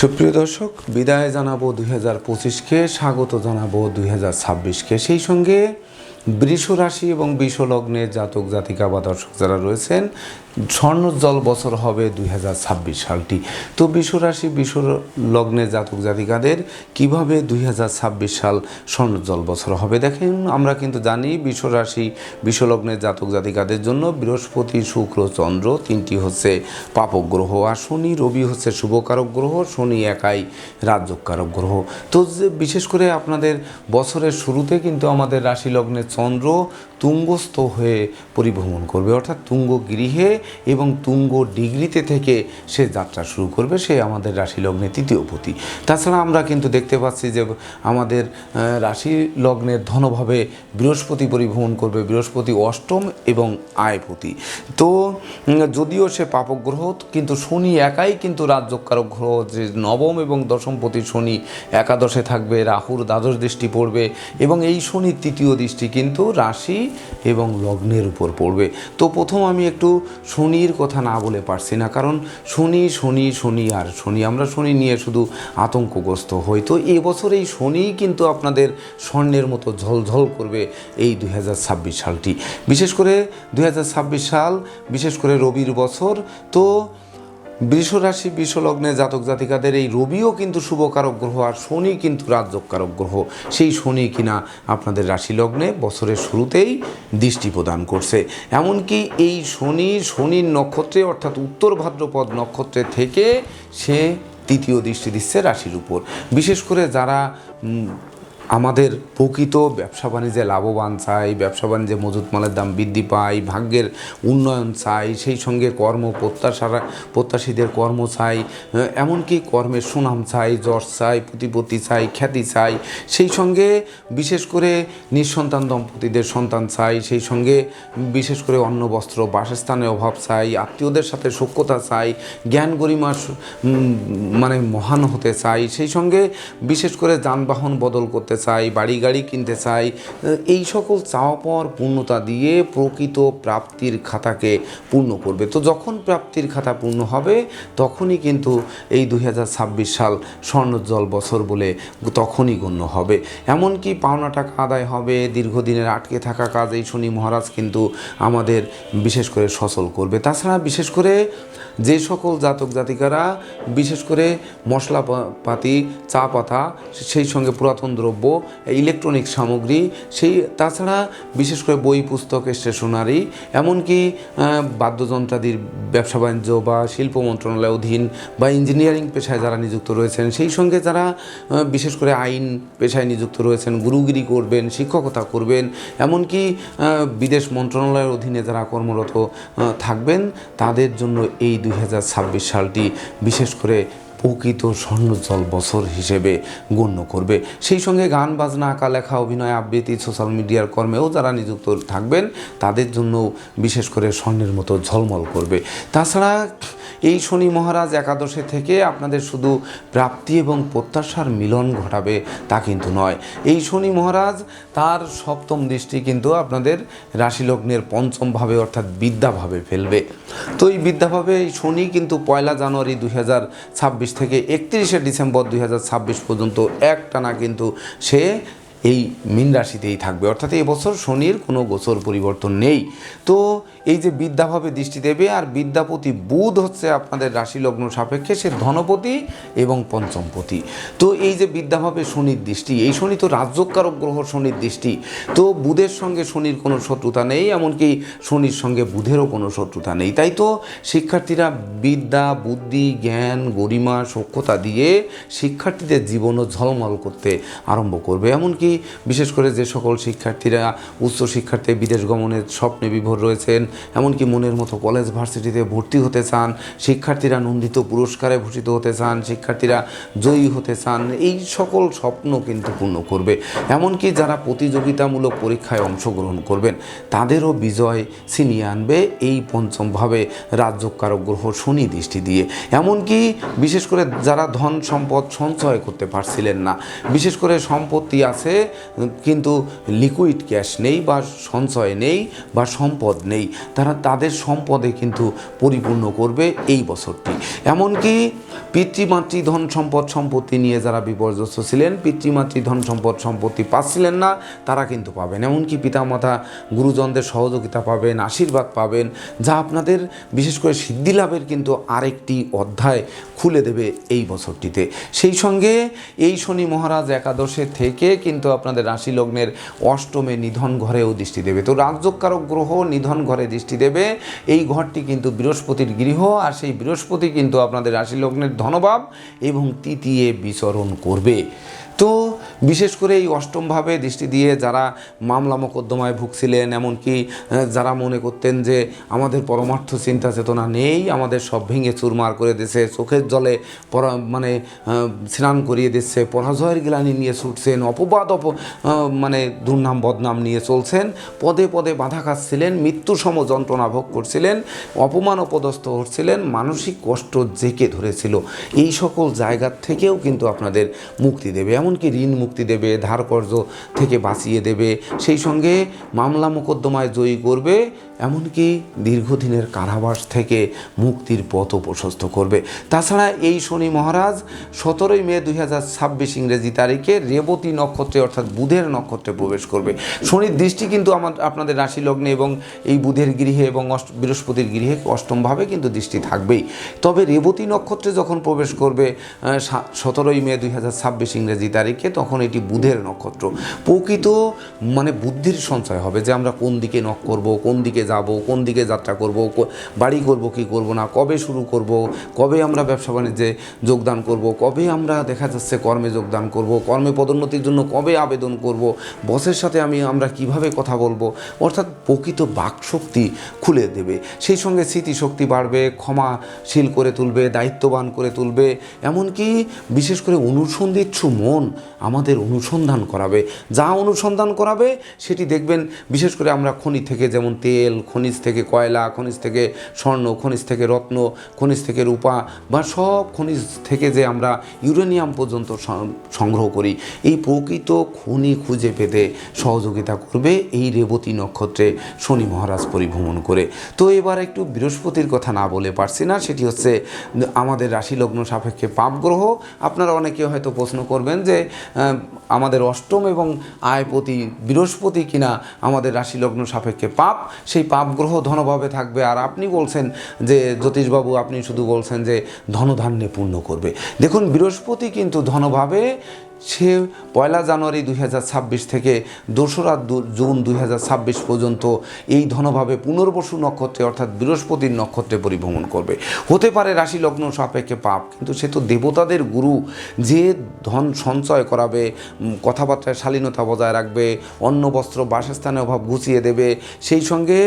সুপ্রিয় দর্শক, বিদায় জানাবো 2025কে, স্বাগত জানাবো 2026কে। সেই সঙ্গে বৃষ রাশি এবং বৃষ লগ্নের জাতক জাতিকা বা দর্শক যারা রয়েছেন, স্বর্ণোজ্জ্বল বছর হবে 2026 সালটি। তো বৃষ রাশি বৃষ লগ্নের জাতক জাতিকাদের কিভাবে 2026 সাল স্বর্ণোজ্জ্বল বছর হবে দেখেন। আমরা কিন্তু জানি বৃষ রাশি বৃষ লগ্নের জাতক জাতিকাদের জন্য বৃহস্পতি, শুক্র, চন্দ্র তিনটি হচ্ছে পাপক গ্রহ, আর শনি রবি হচ্ছে শুভকারক গ্রহ, শনি একাই রাজযোগকারক গ্রহ। তো বিশেষ করে আপনাদের বছরের শুরুতে কিন্তু আমাদের রাশি লগ্নের চন্দ্র তুঙ্গস্থ হয়ে পরিভ্রমণ করবে, অর্থাৎ তুঙ্গ গৃহে এবং তুঙ্গ ডিগ্রিতে থেকে সে যাত্রা শুরু করবে। সে আমাদের রাশি লগ্নে তৃতীয় পতি। তাছাড়া আমরা কিন্তু দেখতে পাচ্ছি যে আমাদের রাশি লগ্নের ধনভাবে বৃহস্পতি পরিভ্রমণ করবে, বৃহস্পতি অষ্টম এবং আয়পতি। তো যদিও সে পাপক গ্রহ, কিন্তু শনি একাই কিন্তু রাজযোগকারক গ্রহ, যে নবম এবং দশমপতি শনি একাদশে থাকবে, রাহুর দ্বাদশ দৃষ্টি পড়বে এবং এই শনির তৃতীয় দৃষ্টি কিন্তু রাশি এবং লগ্নের উপর পড়বে। তো প্রথম আমি একটু শনির কথা না বলে পারছি না, কারণ শনি শনি শনি আর শনি, আমরা শনি নিয়ে শুধু আতঙ্কগ্রস্ত হই। তো এবছর এই শনিই কিন্তু আপনাদের স্বর্ণের মতো ঝলঝল করবে এই 2026 সালটি। বিশেষ করে 2026 সাল বিশেষ করে রবির বছর। তো বৃষ রাশি বৃষ লগ্নে জাতক জাতিকাদের এই রবিও কিন্তু শুভকারক গ্রহ, আর শনি কিন্তু রাজযোগকারক গ্রহ। সেই শনি কিনা আপনাদের রাশি লগ্নে বছরের শুরুতেই দৃষ্টি প্রদান করছে। এমনকি এই শনির নক্ষত্রে অর্থাৎ উত্তর ভাদ্রপদ নক্ষত্রে থেকে সে তৃতীয় দৃষ্টি দিচ্ছে রাশির উপর। বিশেষ করে যারা আমাদের প্রকৃত ব্যবসা বাণিজ্যে লাভবান চাই, ব্যবসা বাণিজ্যে মজুত মালের দাম বৃদ্ধি পাই, ভাগ্যের উন্নয়ন চাই, সেই সঙ্গে প্রত্যাশীদের কর্ম চাই, এমনকি কর্মের সুনাম চাই, যশ চাই, প্রতিপত্তি চাই, খ্যাতি চাই, সেই সঙ্গে বিশেষ করে নিঃসন্তান দম্পতিদের সন্তান চাই, সেই সঙ্গে বিশেষ করে অন্ন বস্ত্র বাসস্থানের অভাব চাই, আত্মীয়দের সাথে সখ্যতা চাই, জ্ঞান গরিমা মানে মহান হতে চাই, সেই সঙ্গে বিশেষ করে যানবাহন বদল করতে চাই, বাড়ি গাড়ি কিনতে চাই। এই সকল চাওয়া পাওয়ার পূর্ণতা দিয়ে প্রকৃত প্রাপ্তির খাতাকে পূর্ণ করবে। তো যখন প্রাপ্তির খাতা পূর্ণ হবে তখনই কিন্তু এই 2026 সাল স্বর্ণোজ্জ্বল বছর বলে তখনই গণ্য হবে। এমনকি পাওনা টাকা আদায় হবে, দীর্ঘদিনের আটকে থাকা কাজ এই শনি মহারাজ কিন্তু আমাদের বিশেষ করে সচল করবে। তাছাড়া বিশেষ করে যে সকল জাতক জাতিকারা বিশেষ করে মশলাপাতি, চা পাতা, সেই সঙ্গে পুরাতন দ্রব্য, ইলেকট্রনিক সামগ্রী, সেই তাছাড়া বিশেষ করে বই পুস্তক, স্টেশনারি, এমনকি বাদ্যযন্ত্রাদির ব্যবসা বাণিজ্য বা শিল্প মন্ত্রণালয়ের অধীন বা ইঞ্জিনিয়ারিং পেশায় যারা নিযুক্ত রয়েছেন, সেই সঙ্গে যারা বিশেষ করে আইন পেশায় নিযুক্ত রয়েছেন, গুরুগিরি করবেন, শিক্ষকতা করবেন, এমনকি বিদেশ মন্ত্রণালয়ের অধীনে যারা কর্মরত থাকবেন, তাদের জন্য এই 2026 সালটি বিশেষ করে প্রকৃত স্বর্ণোজ্জ্বল বছর হিসেবে গণ্য করবে। সেই সঙ্গে গান বাজনা, আঁকা লেখা, অভিনয়, আবৃত্তি, সোশ্যাল মিডিয়ার কর্মেও যারা নিযুক্ত থাকবেন তাদের জন্য বিশেষ করে স্বর্ণের মতো ঝলমল করবে। তাছাড়া এই শনি মহারাজ একাদশে থেকে আপনাদের শুধু প্রাপ্তি এবং প্রত্যাশার মিলন ঘটাবে তা কিন্তু নয়। এই শনি মহারাজ তার সপ্তম দৃষ্টি কিন্তু আপনাদের রাশি লগ্নের পঞ্চম ভাবে অর্থাৎ বিদ্যাভাবে ফেলবে। তো এই বিদ্যাভাবে এই শনি কিন্তু 1 জানুয়ারি 2026 থেকে 31শে ডিসেম্বর 2026 পর্যন্ত একটানা কিন্তু সে এই মীন রাশিতেই থাকবে, অর্থাৎ এই বছর শনির কোনো গোচর পরিবর্তন নেই। তো এই যে বিদ্যাভাবে দৃষ্টি দেবে, আর বিদ্যাপতি বুধ হচ্ছে আপনাদের রাশি লগ্ন সাপেক্ষে সে ধনপতি এবং পঞ্চমপতি। তো এই যে বিদ্যাভাবে শনির দৃষ্টি, এই শনি তো রাজযোগকারক গ্রহ শনির দৃষ্টি। তো বুধের সঙ্গে শনির কোনো শত্রুতা নেই, এমনকি শনির সঙ্গে বুধেরও কোনো শত্রুতা নেই। তাই তো শিক্ষার্থীরা বিদ্যা, বুদ্ধি, জ্ঞান, গরিমা, সখ্যতা দিয়ে শিক্ষার্থীদের জীবনও ঝলমল করতে আরম্ভ করবে। এমনকি বিশেষ করে যে সকল শিক্ষার্থীরা উচ্চ শিক্ষার্থী বিদেশ গমনের স্বপ্নে বিভোর রয়েছেন, এমনকি মনের মতো কলেজ ভার্সিটিতে ভর্তি হতে চান, শিক্ষার্থীরা নন্দিত পুরস্কারে ভূষিত হতে চান, শিক্ষার্থীরা জয়ী হতে চান, এই সকল স্বপ্ন কিন্তু পূর্ণ করবে। এমনকি যারা প্রতিযোগিতামূলক পরীক্ষায় অংশগ্রহণ করবেন তাদেরও বিজয় ছিনিয়ে আনবে এই পঞ্চমভাবে রাজযোগকারক গ্রহ শনি দৃষ্টি দিয়ে। এমনকি বিশেষ করে যারা ধন সম্পদ সঞ্চয় করতে পারছিলেন না, বিশেষ করে সম্পত্তি আছে কিন্তু লিকুইড ক্যাশ নেই বা সঞ্চয় নেই বা সম্পদ নেই, তাদের সম্পদে কিন্তু পরিপূর্ণ করবে এই বছরটি। এমনকি পিতৃমাতৃ ধন সম্পত্তি নিয়ে যারা বিপর্যস্ত ছিলেন, পিতৃমাতৃ ধন সম্পত্তি পাচ্ছিলেন না, তারা কিন্তু পাবেন। এমনকি পিতামাতা গুরুজনদের সহযোগিতা পাবেন, আশীর্বাদ পাবেন, যা আপনাদের বিশেষ করে সিদ্ধি লাভের কিন্তু আরেকটি অধ্যায় খুলে দেবে এই বছরটিতে। সেই সঙ্গে এই শনি মহারাজ একাদশে থেকে কিন্তু আপনাদের রাশি লগ্নের অষ্টমে নিধন ঘরেও দৃষ্টি দেবে। তো রাজযোগকারক গ্রহ নিধন ঘরে দৃষ্টি দেবে, এই ঘরটি কিন্তু বৃহস্পতির গৃহ, আর সেই বৃহস্পতি কিন্তু আপনাদের রাশি লগ্নের ধনভাব এবং তৃতীয় বিচরণ করবে। তো বিশেষ করে এই অষ্টমভাবে দৃষ্টি দিয়ে যারা মামলা মোকদ্দমায় ভুগছিলেন, এমনকি যারা মনে করতেন যে আমাদের পরমার্থ চিন্তা চেতনা নেই, আমাদের সব ভেঙে চুরমার করে দিচ্ছে, চোখের জলে স্নান করিয়ে দিচ্ছে, পরাজয়ের গ্লানি নিয়ে ছুটছেন, দুর্নাম বদনাম নিয়ে চলছেন, পদে পদে বাধা খাচ্ছিলেন, মৃত্যুসম যন্ত্রণা ভোগ করছিলেন, অপমান অপদস্থ হচ্ছিলেন, মানসিক কষ্ট জেঁকে ধরেছিল, এই সকল জায়গার থেকেও কিন্তু আপনাদের মুক্তি দেবে। এমনকি ঋণ মুক্তি দেবে, ধার কর্জ থেকে বাঁচিয়ে দেবে, সেই সঙ্গে মামলা মোকদ্দমায় জয়ী করবে, এমনকি দীর্ঘদিনের কারাবাস থেকে মুক্তির পথও প্রশস্ত করবে। তাছাড়া এই শনি মহারাজ 17 মে 2026 ইংরেজি তারিখে রেবতী নক্ষত্রে অর্থাৎ বুধের নক্ষত্রে প্রবেশ করবে। শনির দৃষ্টি কিন্তু আপনাদের রাশি লগ্নে এবং এই বুধের গৃহে এবং বৃহস্পতির গৃহে অষ্টমভাবে কিন্তু দৃষ্টি থাকবেই। তবে রেবতী নক্ষত্রে যখন প্রবেশ করবে 17 মে 2026 ইংরেজি তারিখে, তখন এটি বুধের নক্ষত্র। প্রকৃত বুদ্ধির সঞ্চয় হবে যে আমরা কোন দিকে নক করব, কোন দিকে যাব, কোন দিকে যাত্রা করব, বাড়ি করব কি করব না, কবে শুরু করব, কবে আমরা ব্যবসা বাণিজ্যে যোগদান করব, কবে আমরা দেখা যাচ্ছে কর্মে যোগদান করব, কর্মে পদোন্নতির জন্য কবে আবেদন করব, বসের সাথে আমরা কিভাবে কথা বলবো, অর্থাৎ প্রকৃত বাকশক্তি খুলে দেবে। সেই সঙ্গে স্মৃতিশক্তি বাড়বে, ক্ষমাশীল করে তুলবে, দায়িত্ববান করে তুলবে, এমনকি বিশেষ করে অনুসন্ধিৎসু মন আমাদের অনুসন্ধান করাবে। যা অনুসন্ধান করাবে সেটি দেখবেন, বিশেষ করে আমরা খনি থেকে যেমন তেল, খনিজ থেকে কয়লা, খনিজ থেকে স্বর্ণ, খনিজ থেকে রত্ন, খনিজ থেকে রূপা বা সব খনিজ থেকে যে আমরা ইউরেনিয়াম পর্যন্ত সংগ্রহ করি, এই প্রকৃত খনি খুঁজে পেতে সহযোগিতা করবে এই রেবতী নক্ষত্রে শনি মহারাজ পরিভ্রমণ করে। তো এবার একটু বৃহস্পতির কথা না বলে পারছি না, সেটি হচ্ছে আমাদের রাশি লগ্ন সাপেক্ষে পাপ গ্রহ। আপনারা অনেকে হয়তো প্রশ্ন করবেন যে আমাদের অষ্টম এবং আয়পতি বৃহস্পতি কিনা আমাদের রাশি লগ্ন সাপেক্ষে পাপ, সেই পাপ গ্রহ ধনভাবে থাকবে, আর আপনি বলছেন যে জ্যোতিষবাবু আপনি শুধু বলছেন যে ধনধান্যে পূর্ণ করবে। দেখুন, বৃহস্পতি কিন্তু ধনভাবে সে 1 জানুয়ারি 2026 থেকে 2রা জুন 2026 পর্যন্ত এই ধনভাবে পুনর্বসু নক্ষত্রে অর্থাৎ বৃহস্পতির নক্ষত্রে পরিভ্রমণ করবে। হতে পারে রাশি লগ্ন সাপেক্ষে পাপ, কিন্তু সে তো দেবতাদের গুরু, যে ধন সঞ্চয় করাবে, কথাবার্তায় শালীনতা বজায় রাখবে, অন্ন বস্ত্র বাসস্থানের অভাব ঘুচিয়ে দেবে, সেই সঙ্গে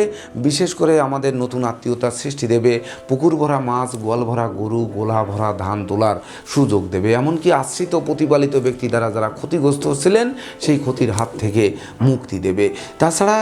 বিশেষ করে আমাদের নতুন আত্মীয়তার সৃষ্টি দেবে, পুকুর ভরা মাছ, গোয়াল ভরা গরু, গোলা ভরা ধান তোলার সুযোগ দেবে, এমনকি আশ্রিত প্রতিপালিত ব্যক্তি দ্বারা যারা ক্ষতিগ্রস্ত ছিলেন সেই ক্ষতির হাত থেকে মুক্তি দেবে। তাছাড়া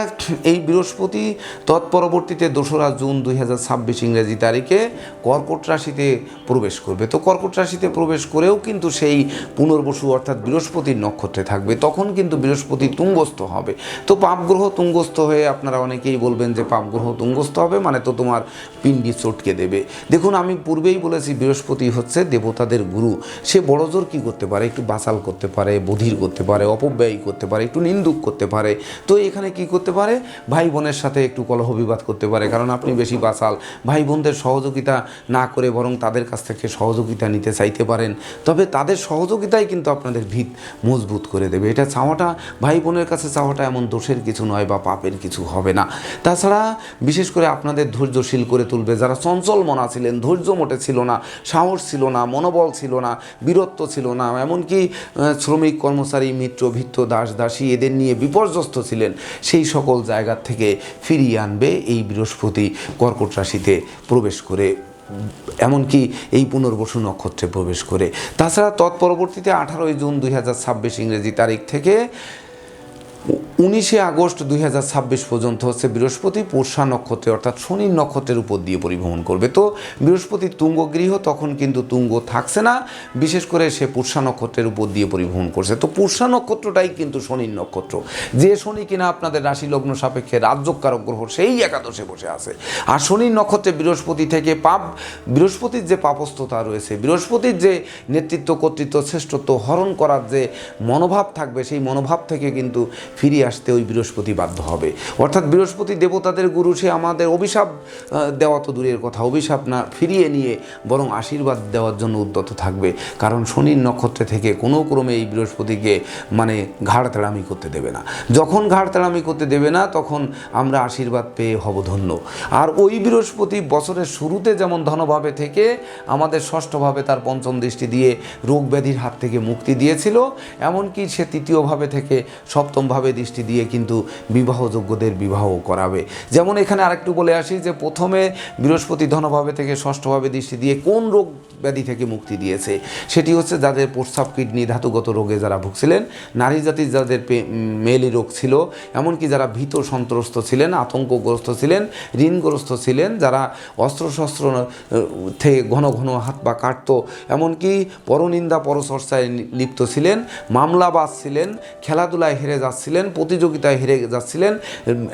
এই বৃহস্পতি তৎপরবর্তীতে 2রা জুন 2026 ইংরেজি তারিখে কর্কট রাশিতে প্রবেশ করবে। তো কর্কট রাশিতে প্রবেশ করেও কিন্তু সেই পুনর্বসু অর্থাৎ বৃহস্পতির নক্ষত্রে থাকবে, তখন কিন্তু বৃহস্পতি তুঙ্গস্থ হবে। তো পাপগ্রহ তুঙ্গস্থ হয়ে আপনারা অনেকেই বলবেন যে পাপগ্রহ তুঙ্গস্থ হবে মানে তো তোমার পিণ্ডি চটকে দেবে। দেখুন, আমি পূর্বেই বলেছি বৃহস্পতি হচ্ছে দেবতাদের গুরু, সে বড়জোর কী করতে পারে, একটু বাচাল করতে পারে, বধির করতে পারে, অপব্যয় করতে পারে, একটু নিন্দুক করতে পারে। তো এখানে কি করতে পারে, ভাই বোনের সাথে একটু কলহ বিবাদ করতে পারে, কারণ আপনি বেশি বাচাল, ভাই বোনদের সহযোগিতা না করে বরং তাদের কাছ থেকে সহযোগিতা নিতে চাইতে পারেন। তবে তাদের সহযোগিতাই কিন্তু আপনাদের ভিত মজবুত করে দেবে। এটা চাওয়াটা, ভাই বোনের কাছে চাওয়াটা এমন দোষের কিছু নয় বা পাপের কিছু হবে না। তাছাড়া বিশেষ করে আপনাদের ধৈর্যশীল করে তুলবে। যারা চঞ্চল মনা ছিলেন, ধৈর্য মোটে ছিল না, সাহস ছিল না, মনোবল ছিল না, বীরত্ব ছিল না, এমনকি শ্রমিক কর্মচারী মিত্র ভৃত্য দাস দাসী এদের নিয়ে বিপর্যস্ত ছিলেন, সেই সকল জায়গার থেকে ফিরিয়ে আনবে এই বৃহস্পতি কর্কট রাশিতে প্রবেশ করে, এমনকি এই পুনর্বসু নক্ষত্রে প্রবেশ করে। তাছাড়া তৎপরবর্তীতে 18 জুন 2026 ইংরেজি তারিখ থেকে 19 আগস্ট 2026 পর্যন্ত হচ্ছে বৃহস্পতি পুষ্যা নক্ষত্রে অর্থাৎ শনির নক্ষত্রের উপর দিয়ে পরিভ্রমণ করবে। তো বৃহস্পতি তুঙ্গ গৃহ তখন কিন্তু তুঙ্গ থাকছে না, বিশেষ করে সে পুষ্যা নক্ষত্রের উপর দিয়ে পরিভ্রমণ করছে। তো পুষ্যা নক্ষত্রটাই কিন্তু শনির নক্ষত্র, যে শনি কিনা আপনাদের রাশি লগ্ন সাপেক্ষে রাজ্যকারক গ্রহ, সেই একাদশে বসে আছে। আর শনির নক্ষত্রে বৃহস্পতি থেকে বৃহস্পতির যে পাপস্থতা রয়েছে, বৃহস্পতির যে নেতৃত্ব কর্তৃত্ব শ্রেষ্ঠত্ব হরণ করার যে মনোভাব থাকবে, সেই মনোভাব থেকে কিন্তু ফিরিয়ে আসতে ওই বৃহস্পতি বাধ্য হবে। অর্থাৎ বৃহস্পতি দেবতাদের গুরু, সে আমাদের অভিশাপ দেওয়া তো দূরের কথা, অভিশাপ না ফিরিয়ে নিয়ে বরং আশীর্বাদ দেওয়ার জন্য উদ্যত থাকবে। কারণ শনির নক্ষত্রে থেকে কোনো ক্রমে এই বৃহস্পতিকে মানে ঘাড় তেড়ামি করতে দেবে না। যখন ঘাড় তেড়ামি করতে দেবে না, তখন আমরা আশীর্বাদ পেয়ে হব ধন্য। আর ওই বৃহস্পতি বছরের শুরুতে যেমন ধনভাবে থেকে আমাদের ষষ্ঠভাবে তার পঞ্চম দৃষ্টি দিয়ে রোগ ব্যাধির হাত থেকে মুক্তি দিয়েছিল, এমনকি সে তৃতীয়ভাবে থেকে সপ্তমভাবে দৃষ্টি দিয়ে কিন্তু বিবাহযোগ্যদের বিবাহ করাবে। যেমন এখানে আরেকটু বলে আসি যে প্রথমে বৃহস্পতি ধনভাবে থেকে ষষ্ঠভাবে দৃষ্টি দিয়ে কোন রোগ ব্যাধি থেকে মুক্তি দিয়েছে, সেটি হচ্ছে যাদের প্রস্রাব কিডনি ধাতুগত রোগে যারা ভুগছিলেন, নারী জাতির যাদের মেলি রোগ ছিল, এমনকি যারা ভীত সন্ত্রস্ত ছিলেন, আতঙ্কগ্রস্ত ছিলেন, ঋণগ্রস্ত ছিলেন, যারা অস্ত্রশস্ত্র থেকে ঘন ঘন হাত পা কাটত, এমনকি পরনিন্দা পরচর্চায় লিপ্ত ছিলেন, মামলাবাজ ছিলেন, খেলাধুলায় হেরে যাচ্ছিলেন, প্রতিযোগিতায় হেরে যাচ্ছিলেন,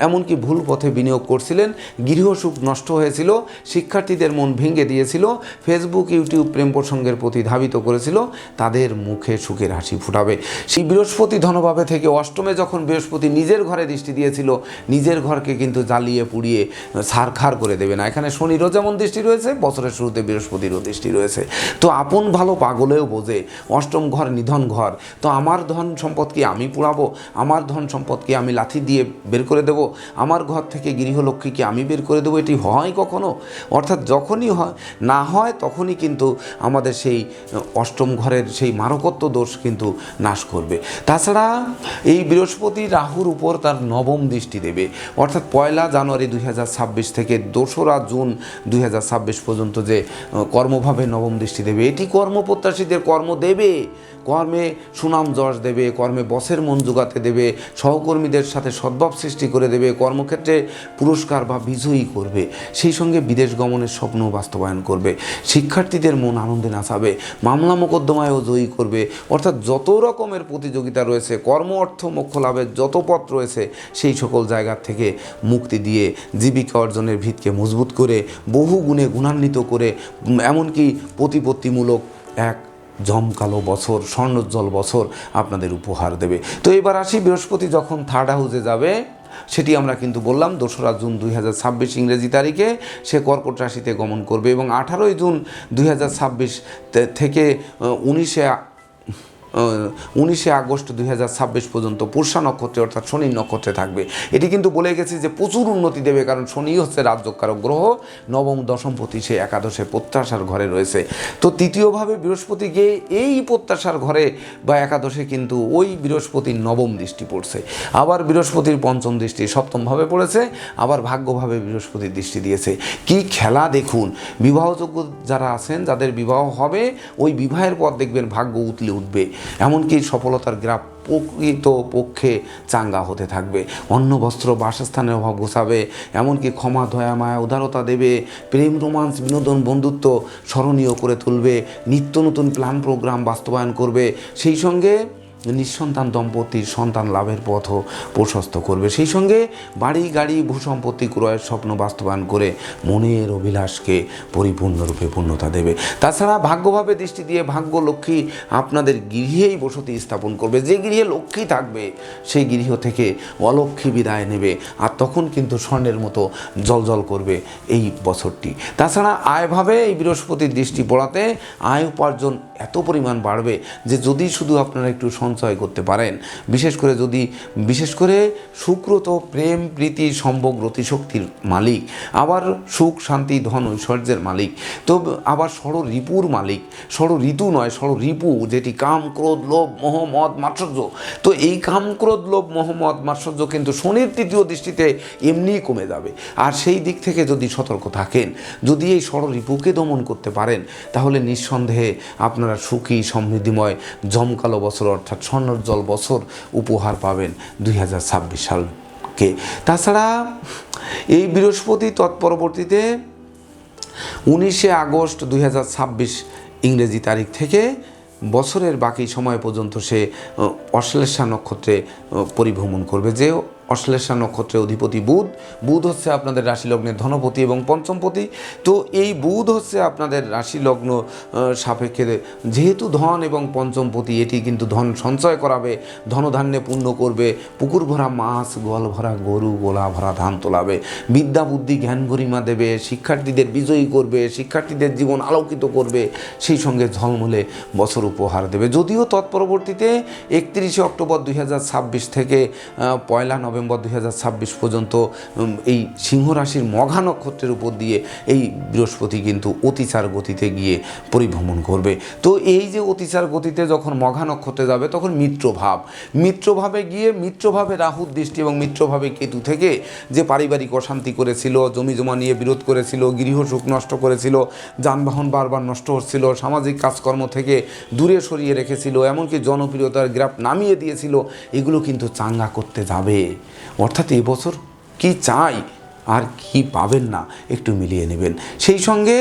এমনকি ভুল পথে বিনিয়োগ করছিলেন, গৃহসুখ নষ্ট হয়েছিল, শিক্ষার্থীদের মন ভেঙে দিয়েছিল, ফেসবুক ইউটিউব প্রেম প্রসঙ্গের প্রতি ধাবিত করেছিল, তাদের মুখে সুখের হাসি ফুটাবে। সেই বৃহস্পতি ধনভাবে থেকে অষ্টমে যখন বৃহস্পতি নিজের ঘরে দৃষ্টি দিয়েছিল, নিজের ঘরকে কিন্তু জ্বালিয়ে পুড়িয়ে ছারখার করে দেবে না। এখানে শনিরও যেমন দৃষ্টি রয়েছে, বছরের শুরুতে বৃহস্পতিরও দৃষ্টি রয়েছে। তো আপন ভালো পাগলেও বোঝে, অষ্টম ঘর নিধন ঘর। তো আমার ধন সম্পদকে আমি পুড়াবো, আমার ধন সম্পদকে আমি লাথি দিয়ে বের করে দেব, আমার ঘর থেকে গৃহলক্ষ্মীকে আমি বের করে দেবো, এটি হয় কখনো? অর্থাৎ যখনই হয় না হয় তখনই কিন্তু আমাদের সেই অষ্টম ঘরের সেই মারকত্ব দোষ কিন্তু নাশ করবে। তাছাড়া এই বৃহস্পতি রাহুর উপর তার নবম দৃষ্টি দেবে, অর্থাৎ 1 জানুয়ারি 2026 থেকে 2রা জুন 2026 পর্যন্ত যে কর্মভাবে নবম দৃষ্টি দেবে, এটি কর্মপ্রত্যাশীদের কর্ম দেবে, কর্মে সুনাম যশ দেবে, কর্মে বসের মন জোগাতে দেবে, সহকর্মীদের সাথে সদ্ভাব সৃষ্টি করে দেবে, কর্মক্ষেত্রে পুরস্কার বা বিজয়ী করবে, সেই সঙ্গে বিদেশ গমনের স্বপ্ন বাস্তবায়ন করবে, শিক্ষার্থীদের মন আনন্দে নাচাবে, মামলা মোকদ্দমায়ও জয়ী করবে। অর্থাৎ যত রকমের প্রতিযোগিতা রয়েছে, কর্ম অর্থ মোক্ষ লাভের যত পথ রয়েছে, সেই সকল জায়গা থেকে মুক্তি দিয়ে জীবিকা অর্জনের ভিতকে মজবুত করে, বহু গুণে গুণান্বিত করে, এমনকি প্রতিপত্তিমূলক এক জমকালো বছর, স্বর্ণোজ্জ্বল বছর আপনাদের উপহার দেবে। তো এবার আসি, বৃহস্পতি যখন থার্ড হাউসে যাবে, সেটি আমরা কিন্তু বললাম 2রা জুন 2026 ইংরেজি তারিখে সে কর্কট রাশিতে গমন করবে এবং 18ই জুন 2026 থেকে 19 আগস্ট 2026 পর্যন্ত পুষ্যা নক্ষত্রে অর্থাৎ শনির নক্ষত্রে থাকবে। এটি কিন্তু বলে গেছি যে প্রচুর উন্নতি দেবে, কারণ শনি হচ্ছে রাজ্যকারক গ্রহ, নবম দশমপতি, সে একাদশে প্রত্যাশার ঘরে রয়েছে। তো তৃতীয়ভাবে বৃহস্পতি গিয়ে এই প্রত্যাশার ঘরে বা একাদশে কিন্তু ওই বৃহস্পতির নবম দৃষ্টি পড়ছে, আবার বৃহস্পতির পঞ্চম দৃষ্টি সপ্তমভাবে পড়েছে, আবার ভাগ্যভাবে বৃহস্পতির দৃষ্টি দিয়েছে। কি খেলা দেখুন! বিবাহযোগ্য যারা আছেন, যাদের বিবাহ হবে, ওই বিবাহের পর দেখবেন ভাগ্য উতলে উঠবে, এমনকি সফলতার গ্রাফ প্রকৃত পক্ষে চাঙ্গা হতে থাকবে। অন্ন বস্ত্র বাসস্থানের অভাব ঘোচাবে, এমনকি ক্ষমা দয়া মায়া উদারতা দেবে, প্রেম রোমান্স বিনোদন বন্ধুত্ব স্মরণীয় করে তুলবে, নিত্য নতুন প্ল্যান প্রোগ্রাম বাস্তবায়ন করবে, সেই সঙ্গে নিঃসন্তান দম্পতির সন্তান লাভের পথও প্রশস্ত করবে, সেই সঙ্গে বাড়ি গাড়ি ভূসম্পত্তি ক্রয়ের স্বপ্ন বাস্তবায়ন করে মনের অভিলাষকে পরিপূর্ণরূপে পূর্ণতা দেবে। তাছাড়া ভাগ্যভাবে দৃষ্টি দিয়ে ভাগ্য লক্ষ্মী আপনাদের গৃহেই বসতি স্থাপন করবে। যে গৃহে লক্ষ্মী থাকবে, সেই গৃহ থেকে অলক্ষ্মী বিদায় নেবে, আর তখন কিন্তু স্বর্ণের মতো জ্বলজ্বল করবে এই বছরটি। তাছাড়া আয়ভাবে এই বৃহস্পতির দৃষ্টি পড়াতে আয় উপার্জন এত পরিমাণ বাড়বে যে যদি শুধু আপনারা একটু সঞ্চয় করতে পারেন, বিশেষ করে শুক্র তো প্রেম প্রীতি সম্ভোগ রতিশক্তির মালিক, আবার সুখ শান্তি ধন ঐশ্বর্যের মালিক, তো আবার ষড়রিপুর মালিক, ষড়ঋতু নয় ষড়রিপু, যেটি কাম ক্রোধ লোভ মোহ মদ মাৎসর্য। তো এই কাম ক্রোধ লোভ মোহ মদ মাৎসর্য কিন্তু শনির তৃতীয় দৃষ্টিতে এমনিই কমে যাবে। আর সেই দিক থেকে যদি সতর্ক থাকেন, যদি এই ষড়রিপুকে দমন করতে পারেন, তাহলে নিঃসন্দেহে আপনারা সুখী সমৃদ্ধিময় জমকালো বছর অর্থাৎ অর্থাৎ স্বর্ণোজ্জ্বল বছর উপহার পাবেন 2026 সালকে। তাছাড়া এই বৃহস্পতি তৎপরবর্তীতে 19 আগস্ট 2026 ইংরেজি তারিখ থেকে বছরের বাকি সময় পর্যন্ত সে অশ্লেষা নক্ষত্রে পরিভ্রমণ করবে। যে অশ্লেষা নক্ষত্রের অধিপতি বুধ হচ্ছে আপনাদের রাশি লগ্নের ধনপতি এবং পঞ্চমপতি। তো এই বুধ হচ্ছে আপনাদের রাশি লগ্ন সাপেক্ষে, যেহেতু ধন এবং পঞ্চমপতি, এটি কিন্তু ধন সঞ্চয় করাবে, ধনধান্যে পূর্ণ করবে, পুকুর ভরা মাছ, গোয়াল ভরা গরু, গোলা ভরা ধান তোলাবে, বিদ্যা বুদ্ধি জ্ঞান গরিমা দেবে, শিক্ষার্থীদের বিজয়ী করবে, শিক্ষার্থীদের জীবন আলোকিত করবে, সেই সঙ্গে ঝলমলে বছর উপহার দেবে। যদিও তৎপরবর্তীতে 31 অক্টোবর 2026 থেকে 1 নভেম্বর 2026 পর্যন্ত এই সিংহ রাশির মঘা নক্ষত্রের উপর দিয়ে এই বৃহস্পতি কিন্তু অতিচার গতিতে গিয়ে পরিভ্রমণ করবে। তো এই যে অতিচার গতিতে যখন মঘা নক্ষত্রে যাবে তখন মিত্রভাবে গিয়ে মিত্রভাবে রাহুর দৃষ্টি এবং মিত্রভাবে কেতু থেকে যে পারিবারিক অশান্তি করেছিল, জমি জমা নিয়ে বিরোধ করেছিল, গৃহসুখ নষ্ট করেছিল, যানবাহন বারবার নষ্ট হচ্ছিল, সামাজিক কাজকর্ম থেকে দূরে সরিয়ে রেখেছিল, এমনকি জনপ্রিয়তার গ্রাফ নামিয়ে দিয়েছিল, এগুলো কিন্তু চাঙ্গা করতে যাবে। অর্থাৎ এবছর কি চাই আর কি পাবেন না একটু মিলিয়ে নেবেন। সেই সঙ্গে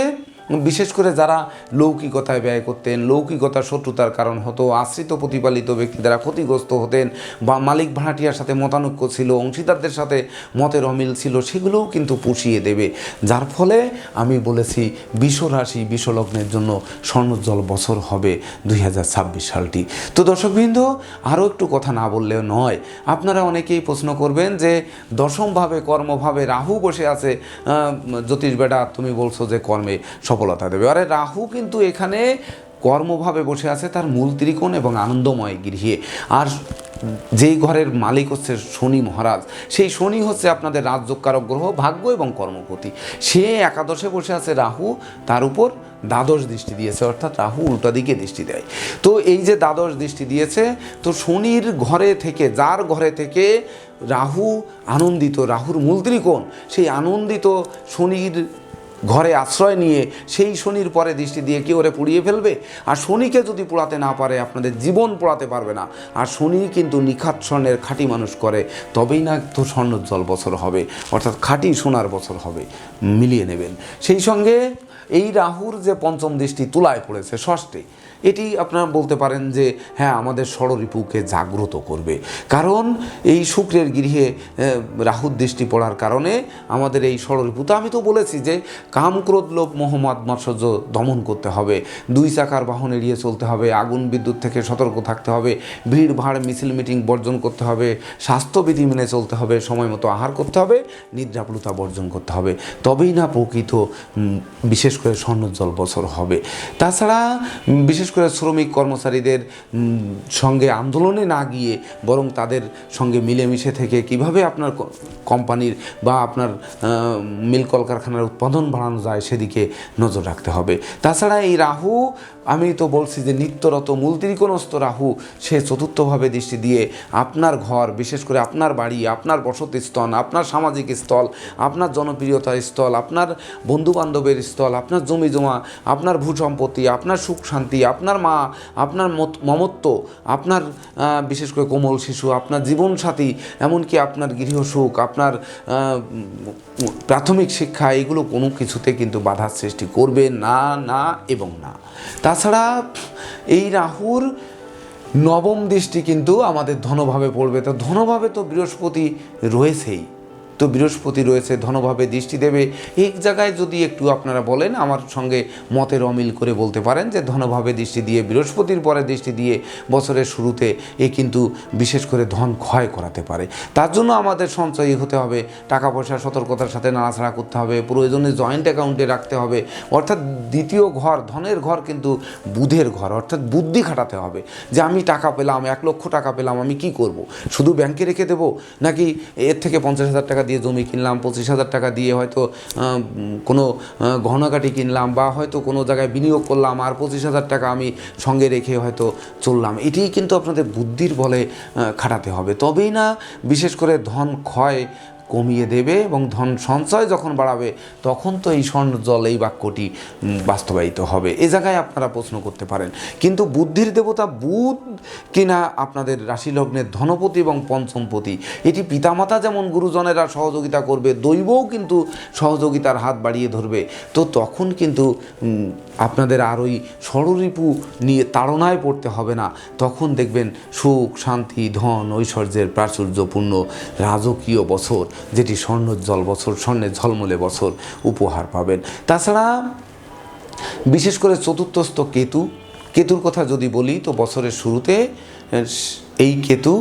বিশেষ করে যারা লৌকিকতায় ব্যয় করতেন, লৌকিকতার শত্রুতার কারণ হতো, আশ্রিত প্রতিপালিত ব্যক্তি দ্বারা ক্ষতিগ্রস্ত হতেন, বা মালিক ভাড়াটিয়ার সাথে মতানৈক্য ছিল, অংশীদারদের সাথে মতের অমিল ছিল, সেগুলোও কিন্তু পুষিয়ে দেবে। যার ফলে আমি বলেছি বিশ্বরাশি বিশ্বলগ্নের জন্য স্বর্ণোজ্জ্বল বছর হবে 2026 সালটি। তো দর্শকবৃন্দ, আরও একটু কথা না বললেও নয়, আপনারা অনেকেই প্রশ্ন করবেন যে দশমভাবে কর্মভাবে রাহু বসে আছে, জ্যোতিষ বেটা তুমি বলছো যে কর্মে সফলতা দেবে। আরে রাহু কিন্তু এখানে কর্মভাবে বসে আছে তার মূল ত্রিকোণ এবং আনন্দময় গৃহে। আর যেই ঘরের মালিক হচ্ছে শনি মহারাজ, সেই শনি হচ্ছে আপনাদের রাজযোগকারক গ্রহ, ভাগ্য এবং কর্মপতি। সে একাদশে বসে আছে রাহু, তার উপর দ্বাদশ দৃষ্টি দিয়েছে, অর্থাৎ রাহু উল্টা দিকে দৃষ্টি দেয়। তো এই যে দ্বাদশ দৃষ্টি দিয়েছে, তো শনির ঘরে থেকে, যার ঘরে থেকে রাহু আনন্দিত, রাহুর মূল ত্রিকোণ, সেই আনন্দিত শনির ঘরে আশ্রয় নিয়ে সেই শনির পরে দৃষ্টি দিয়ে কি ওরে পুড়িয়ে ফেলবে? আর শনিকে যদি পোড়াতে না পারে, আপনাদের জীবন পোড়াতে পারবে না। আর শনি কিন্তু নিখাত স্বর্ণের খাঁটি মানুষ করে, তবেই না তো স্বর্ণোজ্জ্বল বছর হবে, অর্থাৎ খাঁটি সোনার বছর হবে। মিলিয়ে নেবেন। সেই সঙ্গে এই রাহুর যে পঞ্চম দৃষ্টি তুলায় পড়েছে, ষষ্ঠে, এটি আপনারা বলতে পারেন যে হ্যাঁ, আমাদের ষড়রিপুকে জাগ্রত করবে। কারণ এই শুক্রের গৃহে রাহুর দৃষ্টি পড়ার কারণে আমাদের এই ষড়রিপু, তো আমি তো বলেছি যে কাম ক্রোধ লোভ মোহ মদ মাৎসর্য দমন করতে হবে, 2 চাকার বাহন এড়িয়ে চলতে হবে, আগুন বিদ্যুৎ থেকে সতর্ক থাকতে হবে, ভিড় ভাড় মিছিল মিটিং বর্জন করতে হবে, স্বাস্থ্যবিধি মেনে চলতে হবে, সময় মতো আহার করতে হবে, নিদ্রাপ্লুতা বর্জন করতে হবে, তবেই না প্রকৃত বিশেষ করে স্বর্ণোজ্জ্বল বছর হবে। তাছাড়া বিশেষ করে শ্রমিক কর্মচারীদের সঙ্গে আন্দোলনে না গিয়ে বরং তাদের সঙ্গে মিলেমিশে থেকে কিভাবে আপনার কোম্পানির বা আপনার মিল কলকারখানার উৎপাদন বাড়ানো যায় সেদিকে নজর রাখতে হবে। তাছাড়া এই রাহু, আমি তো বলছি যে নিত্যরত মূল ত্রিকোণস্থ রাহু, সে চতুর্থভাবে দৃষ্টি দিয়ে আপনার ঘর, বিশেষ করে আপনার বাড়ি, আপনার বসতি স্থল, আপনার সামাজিক স্থল, আপনার জনপ্রিয়তার স্থল, আপনার বন্ধুবান্ধবের স্থল, আপনার জমি জমা, আপনার ভূসম্পত্তি, আপনার সুখ শান্তি, আপনার মা, আপনার মমত্ব, আপনার বিশেষ করে কোমল শিশু, আপনার জীবনসাথী, এমনকি আপনার গৃহসুখ, আপনার প্রাথমিক শিক্ষা, এগুলো কোনো কিছুতে কিন্তু বাধার সৃষ্টি করবে না, না এবং না। তাছাড়া এই রাহুর নবম দৃষ্টি কিন্তু আমাদের ধনভাবে পড়বে। তো ধনভাবে তো বৃহস্পতি রয়েছেই, তো বৃহস্পতি রয়েছে, ধনভাবে দৃষ্টি দেবে। এই জায়গায় যদি একটু আপনারা বলেন, আমার সঙ্গে মতের অমিল করে বলতে পারেন যে ধনভাবে দৃষ্টি দিয়ে, বৃহস্পতির পরে দৃষ্টি দিয়ে বছরের শুরুতে এ কিন্তু বিশেষ করে ধন ক্ষয় করাতে পারে। তার জন্য আমাদের সঞ্চয়ী হতে হবে, টাকা পয়সা সতর্কতার সাথে নাড়াচাড়া করতে হবে, প্রয়োজনে জয়েন্ট অ্যাকাউন্টে রাখতে হবে। অর্থাৎ দ্বিতীয় ঘর, ধনের ঘর কিন্তু বুধের ঘর, অর্থাৎ বুদ্ধি খাটাতে হবে যে আমি টাকা পেলাম, 1 লক্ষ টাকা পেলাম, আমি কি করব? শুধু ব্যাংকে রেখে দেবো, নাকি এর থেকে 50,000 টাকা দিয়ে জমি কিনলাম, 25,000 টাকা দিয়ে হয়তো কোনো গহনাকাটি কিনলাম, বা হয়তো কোনো জায়গায় বিনিয়োগ করলাম, আর 25,000 টাকা আমি সঙ্গে রেখে হয়তো চললাম। এটি কিন্তু আপনাদের বুদ্ধির বলে খাটাতে হবে, তবেই না বিশেষ করে ধন ক্ষয় কমিয়ে দেবে এবং ধন সঞ্চয় যখন বাড়াবে তখন তো এই স্বর্ণ জল এই বাক্যটি বাস্তবায়িত হবে। এ জায়গায় আপনারা প্রশ্ন করতে পারেন, কিন্তু বুদ্ধির দেবতা বুধ কিনা আপনাদের রাশি লগ্নের ধনপতি এবং পঞ্চমপতি, এটি পিতামাতা যেমন গুরুজনেরা সহযোগিতা করবে, দৈবও কিন্তু সহযোগিতার হাত বাড়িয়ে ধরবে। তো তখন কিন্তু আপনাদের আর ওই ষড়রিপু নিয়ে তাড়নায় পড়তে হবে না। তখন দেখবেন সুখ, শান্তি, ধন, ঐশ্বর্যের প্রাচুর্যপূর্ণ রাজকীয় বছর, যেটি স্বর্ণোজ্জ্বল বছর, স্বর্ণের ঝলমলে বছর উপহার পাবেন। তাছাড়া বিশেষ করে চতুর্থস্থ কেতুর কথা যদি বলি, তো বছরের শুরুতে এই কেতু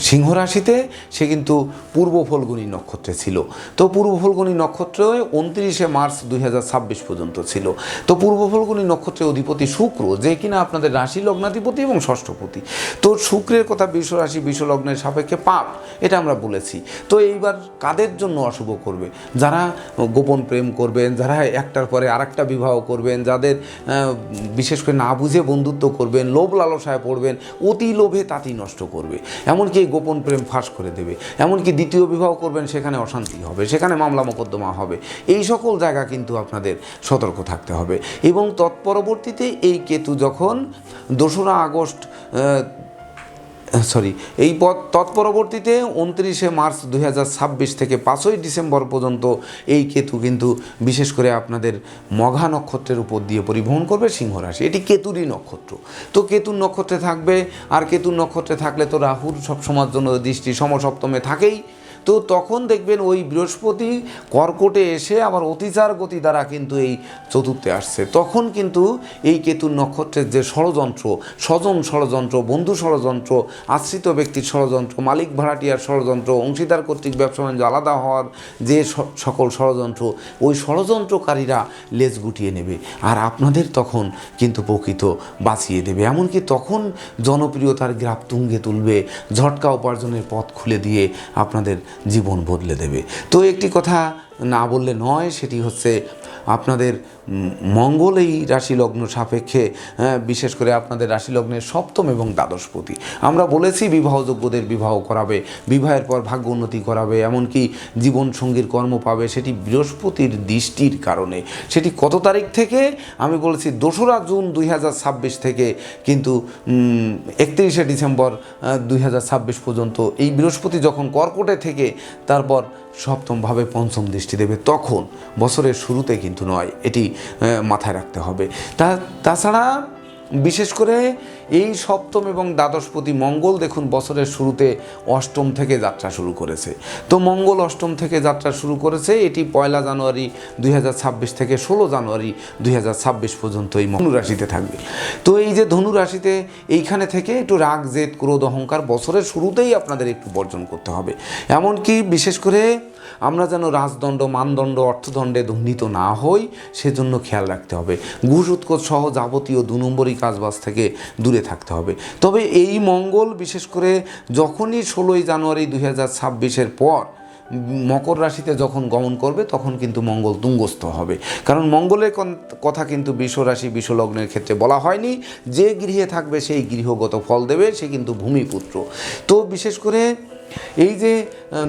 সিংহ রাশিতে, সে কিন্তু পূর্ব ফল্গুনী নক্ষত্রে ছিল। তো পূর্ব ফল্গুনী নক্ষত্রে 29শে মার্চ 2026 পর্যন্ত ছিল। তো পূর্ব ফল্গুনী নক্ষত্রের অধিপতি শুক্র, যে কিনা আপনাদের রাশি লগ্নাধিপতি এবং ষষ্ঠপতি। তো শুক্রের কথা বৃষ রাশি বৃষ লগ্নের সাপেক্ষে পাপ, এটা আমরা বলেছি। তো এইবার কাদের জন্য অশুভ করবে? যারা গোপন প্রেম করবেন, যারা একটার পরে আরেকটা বিবাহ করবেন, যাদের বিশেষ করে না বুঝে বন্ধুত্ব করবেন, লোভ লালসায় পড়বেন, অতি লোভে তাঁতি নষ্ট করবে, এমনকি গোপন প্রেম ফাঁস করে দেবে, এমনকি দ্বিতীয় বিবাহ করবেন, সেখানে অশান্তি হবে, সেখানে মামলা মোকদ্দমা হবে। এই সকল জায়গা কিন্তু আপনাদের সতর্ক থাকতে হবে। এবং তৎপরবর্তীতে এই কেতু যখন 2রা আগস্ট তৎপরবর্তীতে 29শে মার্চ 2026 থেকে 5ই ডিসেম্বর পর্যন্ত এই কেতু কিন্তু বিশেষ করে আপনাদের মঘা নক্ষত্রের উপর দিয়ে পরিভ্রমণ করবে সিংহ রাশি। এটি কেতুরই নক্ষত্র। তো কেতুর নক্ষত্রে থাকবে, আর কেতুর নক্ষত্রে থাকলে তো রাহুর সব সময়ের জন্য দৃষ্টি সমসপ্তমে থাকেই। তো তখন দেখবেন ওই বৃহস্পতি কর্কটে এসে আবার অতিচার গতি দ্বারা কিন্তু এই চতুর্থে আসছে। তখন কিন্তু এই কেতুর নক্ষত্রের যে ষড়যন্ত্র, স্বজন ষড়যন্ত্র, বন্ধু ষড়যন্ত্র, আশ্রিত ব্যক্তির ষড়যন্ত্র, মালিক ভাড়াটিয়ার ষড়যন্ত্র, অংশীদার কর্তৃক ব্যবসা বাণিজ্য আলাদা হওয়ার যে সকল ষড়যন্ত্র, ওই ষড়যন্ত্রকারীরা লেজ গুটিয়ে নেবে, আর আপনাদের তখন কিন্তু প্রকৃত বাঁচিয়ে দেবে। এমনকি তখন জনপ্রিয়তার গ্রাফ তুঙ্গে তুলবে, ঝটকা উপার্জনের পথ খুলে দিয়ে আপনাদের জীবন বদলে দেবে। তো একটি কথা না বললে নয়, সেটি হচ্ছে আপনাদের মঙ্গল এই রাশি লগ্ন সাপেক্ষে, বিশেষ করে আপনাদের রাশি লগ্নের সপ্তম এবং দ্বাদশপতি। আমরা বলেছি বিবাহযোগ্যদের বিবাহ করাবে, বিবাহের পর ভাগ্য উন্নতি করাবে, এমনকি জীবনসঙ্গীর কর্ম পাবে, সেটি বৃহস্পতির দৃষ্টির কারণে। সেটি কত তারিখ থেকে? আমি বলেছি 2রা জুন 2026 থেকে কিন্তু 31শে ডিসেম্বর 2026 পর্যন্ত এই বৃহস্পতি যখন কর্কটে থেকে তারপর সপ্তমভাবে পঞ্চম দৃষ্টি দেবে, তখন বছরের শুরুতে কিন্তু নয়, এটি মাথায় রাখতে হবে। তাছাড়া বিশেষ করে এই সপ্তম এবং দ্বাদশপতি মঙ্গল দেখুন বছরের শুরুতে অষ্টম থেকে যাত্রা শুরু করেছে। তো মঙ্গল অষ্টম থেকে যাত্রা শুরু করেছে, এটি 1 জানুয়ারি 2026 থেকে 16 জানুয়ারি 2026 পর্যন্ত এই ধনু রাশিতে থাকবে। তো এই যে ধনু রাশিতে এইখানে থেকে একটু রাগ, জেদ, ক্রোধ, অহংকার বছরের শুরুতেই আপনাদের একটু বর্জন করতে হবে। এমনকি বিশেষ করে আমরা যেন রাজদণ্ড, মানদণ্ড, অর্থদণ্ডে দণ্ডিত না হই, সেজন্য খেয়াল রাখতে হবে। ঘুষ উৎকোচ সহ যাবতীয় 2 নম্বরই কাজবাজ থেকে দূরে থাকতে হবে। তবে এই মঙ্গল বিশেষ করে যখনই 16ই জানুয়ারি 2026-এর পর মকর রাশিতে যখন গমন করবে, তখন কিন্তু মঙ্গল তুঙ্গস্থ হবে। কারণ মঙ্গলের কথা কিন্তু বৃষ রাশি বৃষ লগ্নের ক্ষেত্রে বলা হয়নি, যে গৃহে থাকবে সেই গৃহগত ফল দেবে, সে কিন্তু ভূমিপুত্র। তো বিশেষ করে এই যে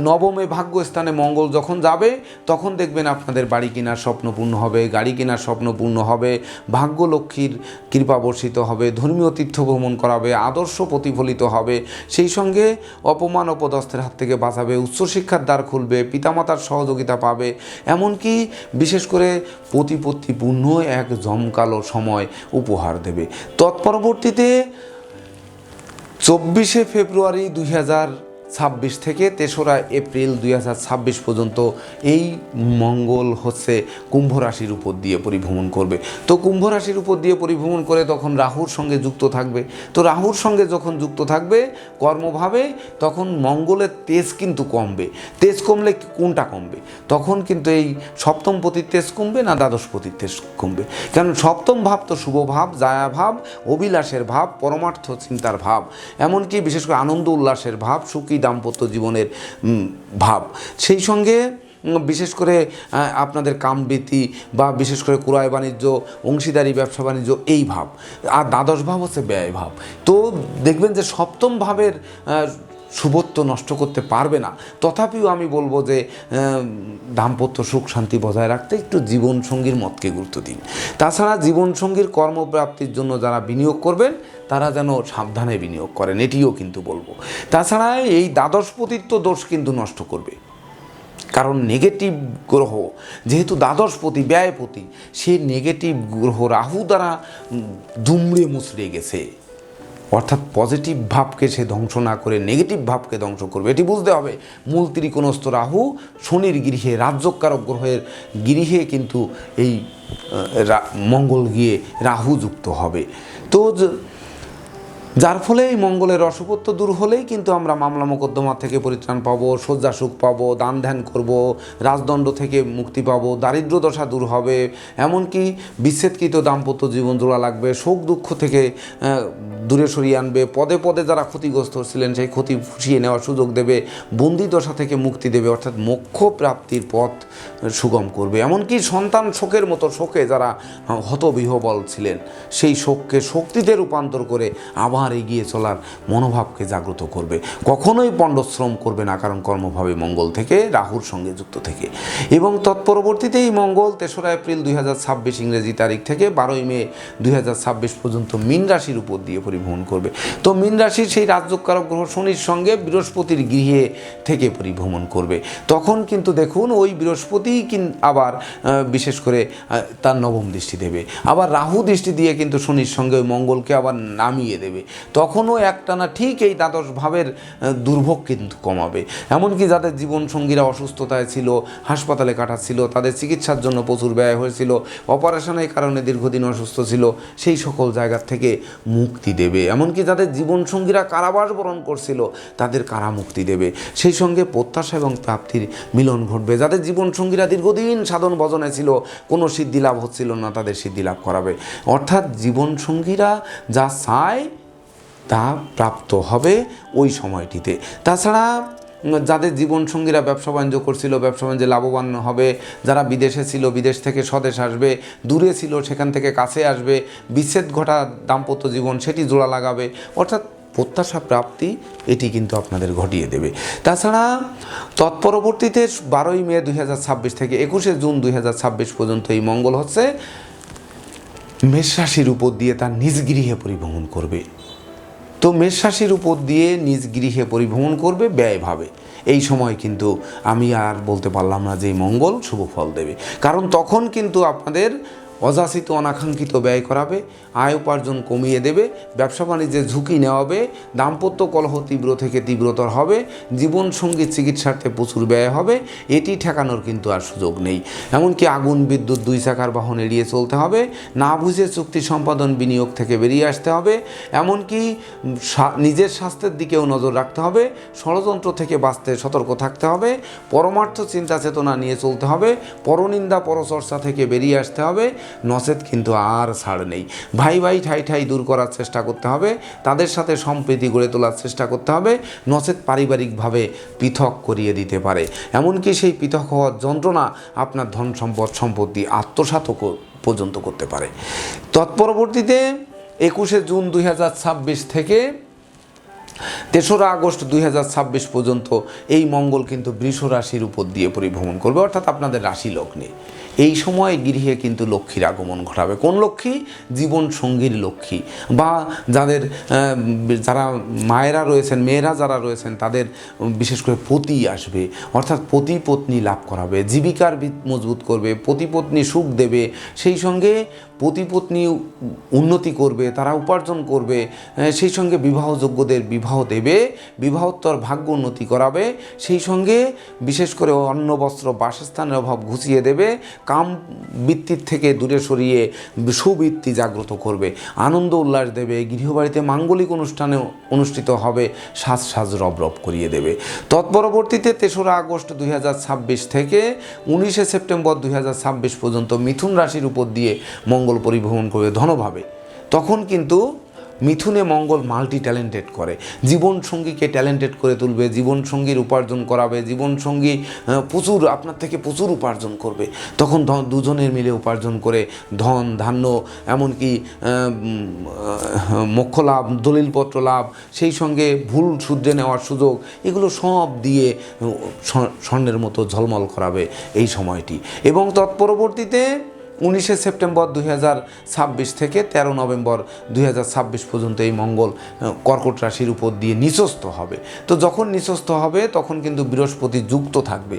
নবমে ভাগ্যস্থানে মঙ্গল যখন যাবে, তখন দেখবেন আপনাদের বাড়ি কেনার স্বপ্ন পূর্ণ হবে, গাড়ি কেনার স্বপ্ন পূর্ণ হবে, ভাগ্যলক্ষ্মীর কৃপা বর্ষিত হবে, ধর্মীয় তীর্থ ভ্রমণ করাবে, আদর্শ প্রতিফলিত হবে, সেই সঙ্গে অপমান অপদস্থের হাত থেকে বাঁচাবে, উচ্চশিক্ষার দ্বার খুলবে, পিতামাতার সহযোগিতা পাবে, এমনকি বিশেষ করে প্রতিপত্তিপূর্ণ এক জমকালো সময় উপহার দেবে। তৎপরবর্তীতে 24শে ফেব্রুয়ারি 2026 থেকে 3রা এপ্রিল 2026 পর্যন্ত এই মঙ্গল হচ্ছে কুম্ভ রাশির উপর দিয়ে পরিভ্রমণ করবে। তো কুম্ভ রাশির উপর দিয়ে পরিভ্রমণ করে তখন রাহুর সঙ্গে যুক্ত থাকবে। তো রাহুর সঙ্গে যখন যুক্ত থাকবে কর্মভাবে, তখন মঙ্গলের তেজ কিন্তু কমবে। তেজ কমলে কোনটা কমবে? তখন কিন্তু এই সপ্তমপতির তেজ কমবে না দ্বাদশপতির তেজ কমবে? কারণ সপ্তম ভাব তো শুভ ভাব, জায়া ভাব, অভিলাষের ভাব, পরমার্থ চিন্তার ভাব, এমনকি বিশেষ করে আনন্দ উল্লাসের ভাব, সুখী দাম্পত্য জীবনের ভাব। সেই সঙ্গে বিশেষ করে আপনাদের কামবৃত্তি বা বিশেষ করে ক্রয় বাণিজ্য, অংশীদারি ব্যবসা বাণিজ্য, এই ভাব। আর দ্বাদশ ভাব হচ্ছে ব্যয় ভাব। তো দেখবেন যে সপ্তম ভাবের শুভত্ব নষ্ট করতে পারবে না। তথাপিও আমি বলবো যে দাম্পত্য সুখ শান্তি বজায় রাখতে একটু জীবনসঙ্গীর মতকে গুরুত্ব দিন। তাছাড়া জীবনসঙ্গীর কর্মপ্রাপ্তির জন্য যারা বিনিয়োগ করবেন তারা যেন সাবধানে বিনিয়োগ করেন, এটিও কিন্তু বলবো। তাছাড়া এই দ্বাদশপতিত্ব দোষ কিন্তু নষ্ট করবে, কারণ নেগেটিভ গ্রহ যেহেতু দ্বাদশপতি ব্যয়পতি, সেই নেগেটিভ গ্রহ রাহু দ্বারা দুমড়ে মুচড়ে গেছে, অর্থাৎ পজিটিভ ভাবকে সে ধ্বংস না করে নেগেটিভ ভাবকে ধ্বংস করবে। এটি বুঝতে হবে। মূল ত্রিকোণস্থ রাহু শনির গৃহে, রাজ্যকারক গ্রহের গৃহে কিন্তু এই মঙ্গল গিয়ে রাহু যুক্ত হবে। তো যার ফলে এই মঙ্গলের অশুভত্ব দূর হলেই কিন্তু আমরা মামলা মোকদ্দমা থেকে পরিত্রাণ পাবো, শয্যা সুখ পাবো, দান ধ্যান করব, রাজদণ্ড থেকে মুক্তি পাবো, দারিদ্র দশা দূর হবে, এমনকি বিচ্ছেদকৃত দাম্পত্য জীবন জোড়া লাগবে, শোক দুঃখ থেকে দূরে সরিয়ে আনবে, পদে পদে যারা ক্ষতিগ্রস্ত ছিলেন সেই ক্ষতি ফুসিয়ে নেওয়ার সুযোগ দেবে, বন্দি দশা থেকে মুক্তি দেবে, অর্থাৎ মোক্ষ প্রাপ্তির পথ সুগম করবে। এমনকি সন্তান শোকের মতো শোকে যারা হতবিহ্বল ছিলেন সেই শোককে শক্তিতে রূপান্তর করে আবার এগিয়ে চলার মনোভাবকে জাগ্রত করবে। কখনোই পণ্ডশ্রম করবে না, কারণ কর্মভাবে মঙ্গল থেকে রাহুর সঙ্গে যুক্ত থেকে। এবং তৎপরবর্তীতে এই মঙ্গল 3রা এপ্রিল 2026 ইংরেজি তারিখ থেকে 12ই মে 2026 পর্যন্ত মীন রাশির উপর দিয়ে পরিভ্রমণ করবে। তো মীন রাশির সেই রাজযোগকারক গ্রহ শনির সঙ্গে বৃহস্পতির গৃহে থেকে পরিভ্রমণ করবে। তখন কিন্তু দেখুন ওই বৃহস্পতি আবার বিশেষ করে তার নবম দৃষ্টি দেবে, আবার রাহু দৃষ্টি দিয়ে কিন্তু শনির সঙ্গে ওই মঙ্গলকে আবার নামিয়ে দেবে। তখনও একটানা ঠিক এই দ্বাদশ ভাবের দুর্ভোগ কিন্তু কমাবে। এমনকি যাদের জীবনসঙ্গীরা অসুস্থতায় ছিল, হাসপাতালে কাটাচ্ছিল, তাদের চিকিৎসার জন্য প্রচুর ব্যয় হয়েছিল, অপারেশনের কারণে দীর্ঘদিন অসুস্থ ছিল, সেই সকল জায়গার থেকে মুক্তি দেবে। এমনকি যাদের জীবনসঙ্গীরা কারাবাস বরণ করছিল তাদের কারামুক্তি দেবে। সেই সঙ্গে প্রত্যাশা এবং প্রাপ্তির মিলন ঘটবে। যাদের জীবনসঙ্গীরা দীর্ঘদিন সাধন ভজনে ছিল, কোনো সিদ্ধি লাভ হচ্ছিল না, তাদের সিদ্ধি লাভ করাবে। অর্থাৎ জীবনসঙ্গীরা যা চায় তা প্রাপ্ত হবে ওই সময়টিতে। তাছাড়া যাদের জীবনসঙ্গীরা ব্যবসা বাণিজ্য করছিল, ব্যবসা বাণিজ্যে লাভবান হবে, যারা বিদেশে ছিল বিদেশ থেকে স্বদেশ আসবে, দূরে ছিল সেখান থেকে কাছে আসবে, বিচ্ছেদ ঘটা দাম্পত্য জীবন সেটি জোড়া লাগাবে, অর্থাৎ প্রত্যাশা প্রাপ্তি এটি কিন্তু আপনাদের ঘটিয়ে দেবে। তাছাড়া তৎপরবর্তীতে 12ই মে 2026 থেকে 21শে জুন 2026 পর্যন্ত এই মঙ্গল হচ্ছে মেষ রাশির উপর দিয়ে তার নিজ গৃহে পরিভ্রমণ করবে। তো মেষ রাশির উপর দিয়ে নিজ গৃহে পরিভ্রমণ করবে ব্যয়ভাবে। এই সময় কিন্তু আমি আর বলতে পারলাম না যে এই মঙ্গল শুভ ফল দেবে, কারণ তখন কিন্তু আপনাদের অযাচিত অনাকাঙ্ক্ষিত ব্যয় করাবে, আয় উপার্জন কমিয়ে দেবে, ব্যবসা বাণিজ্যে ঝুঁকি নেওয়াবে, দাম্পত্য কলহ তীব্র থেকে তীব্রতর হবে, জীবনসঙ্গী চিকিৎসার্থে প্রচুর ব্যয় হবে। এটি ঠেকানোর কিন্তু আর সুযোগ নেই। এমনকি আগুন বিদ্যুৎ 2 চাকার বাহন এড়িয়ে চলতে হবে, না বুঝে চুক্তি সম্পাদন বিনিয়োগ থেকে বেরিয়ে আসতে হবে, এমনকি নিজের স্বাস্থ্যের দিকেও নজর রাখতে হবে, ষড়যন্ত্র থেকে বাঁচতে সতর্ক থাকতে হবে, পরমার্থ চিন্তা চেতনা নিয়ে চলতে হবে, পরনিন্দা পরচর্চা থেকে বেরিয়ে আসতে হবে, নচেত কিন্তু আর ছাড় নেই। ভাই ভাই ঠাই ঠাই দূর করার চেষ্টা করতে হবে, তাদের সাথে সম্প্রীতি গড়ে তোলার চেষ্টা করতে হবে, নচেত পারিবারিকভাবে পৃথক করিয়ে দিতে পারে। এমনকি সেই পৃথক হওয়ার যন্ত্রণা আপনার ধন সম্পদ সম্পত্তি আত্মসাৎ পর্যন্ত করতে পারে। তৎপরবর্তীতে 21শে জুন 2026 থেকে 3রা আগস্ট 2026 পর্যন্ত এই মঙ্গল কিন্তু বৃষ রাশির উপর দিয়ে পরিভ্রমণ করবে, অর্থাৎ আপনাদের রাশি লগ্নে। এই সময় গৃহে কিন্তু লক্ষ্মীর আগমন ঘটাবে। কোন লক্ষ্মী? জীবন সঙ্গীর লক্ষ্মী, বা যারা মায়েরা রয়েছেন, মেয়েরা যারা রয়েছেন তাদের বিশেষ করে পতি আসবে, অর্থাৎ পতি পত্নী লাভ করাবে, জীবিকার ভিত মজবুত করবে, পতি পত্নী সুখ দেবে, সেই সঙ্গে পতি পত্নী উন্নতি করবে, তারা উপার্জন করবে, সেই সঙ্গে বিবাহযোগ্যদের বিবাহ দেবে, বিবাহোত্তর ভাগ্য উন্নতি করাবে, সেই সঙ্গে বিশেষ করে অন্ন বস্ত্র বাসস্থানের অভাব ঘুচিয়ে দেবে, কাম বৃত্তির থেকে দূরে সরিয়ে সুবৃত্তি জাগ্রত করবে, আনন্দ উল্লাস দেবে, গৃহবাড়িতে মাঙ্গলিক অনুষ্ঠানে অনুষ্ঠিত হবে, সাজ সাজ রব রব করিয়ে দেবে। তৎপরবর্তীতে 3রা আগস্ট 2026 থেকে 19শে সেপ্টেম্বর 2026 পর্যন্ত মিথুন রাশির উপর দিয়ে মঙ্গল পরিভ্রমণ করবে ধনভাবে। তখন কিন্তু মিথুনে মঙ্গল মাল্টি ট্যালেন্টেড করে, জীবনসঙ্গীকে ট্যালেন্টেড করে তুলবে, জীবনসঙ্গীর উপার্জন করাবে, জীবনসঙ্গী প্রচুর আপনার থেকে প্রচুর উপার্জন করবে। তখন দুজনের মিলে উপার্জন করে ধন ধান্য এমনকি মোক্ষ লাভ, দলিলপত্র লাভ, সেই সঙ্গে ভুল শুধরে নেওয়ার সুযোগ, এগুলো সব দিয়ে স্বর্ণের মতো ঝলমল করাবে এই সময়টি। এবং তৎপরবর্তীতে 19শে সেপ্টেম্বর 2026 থেকে 13 নভেম্বর 2026 পর্যন্ত এই মঙ্গল কর্কট রাশির উপর দিয়ে নিচস্থ হবে। তো যখন নিচস্থ হবে তখন কিন্তু বৃহস্পতি যুক্ত থাকবে।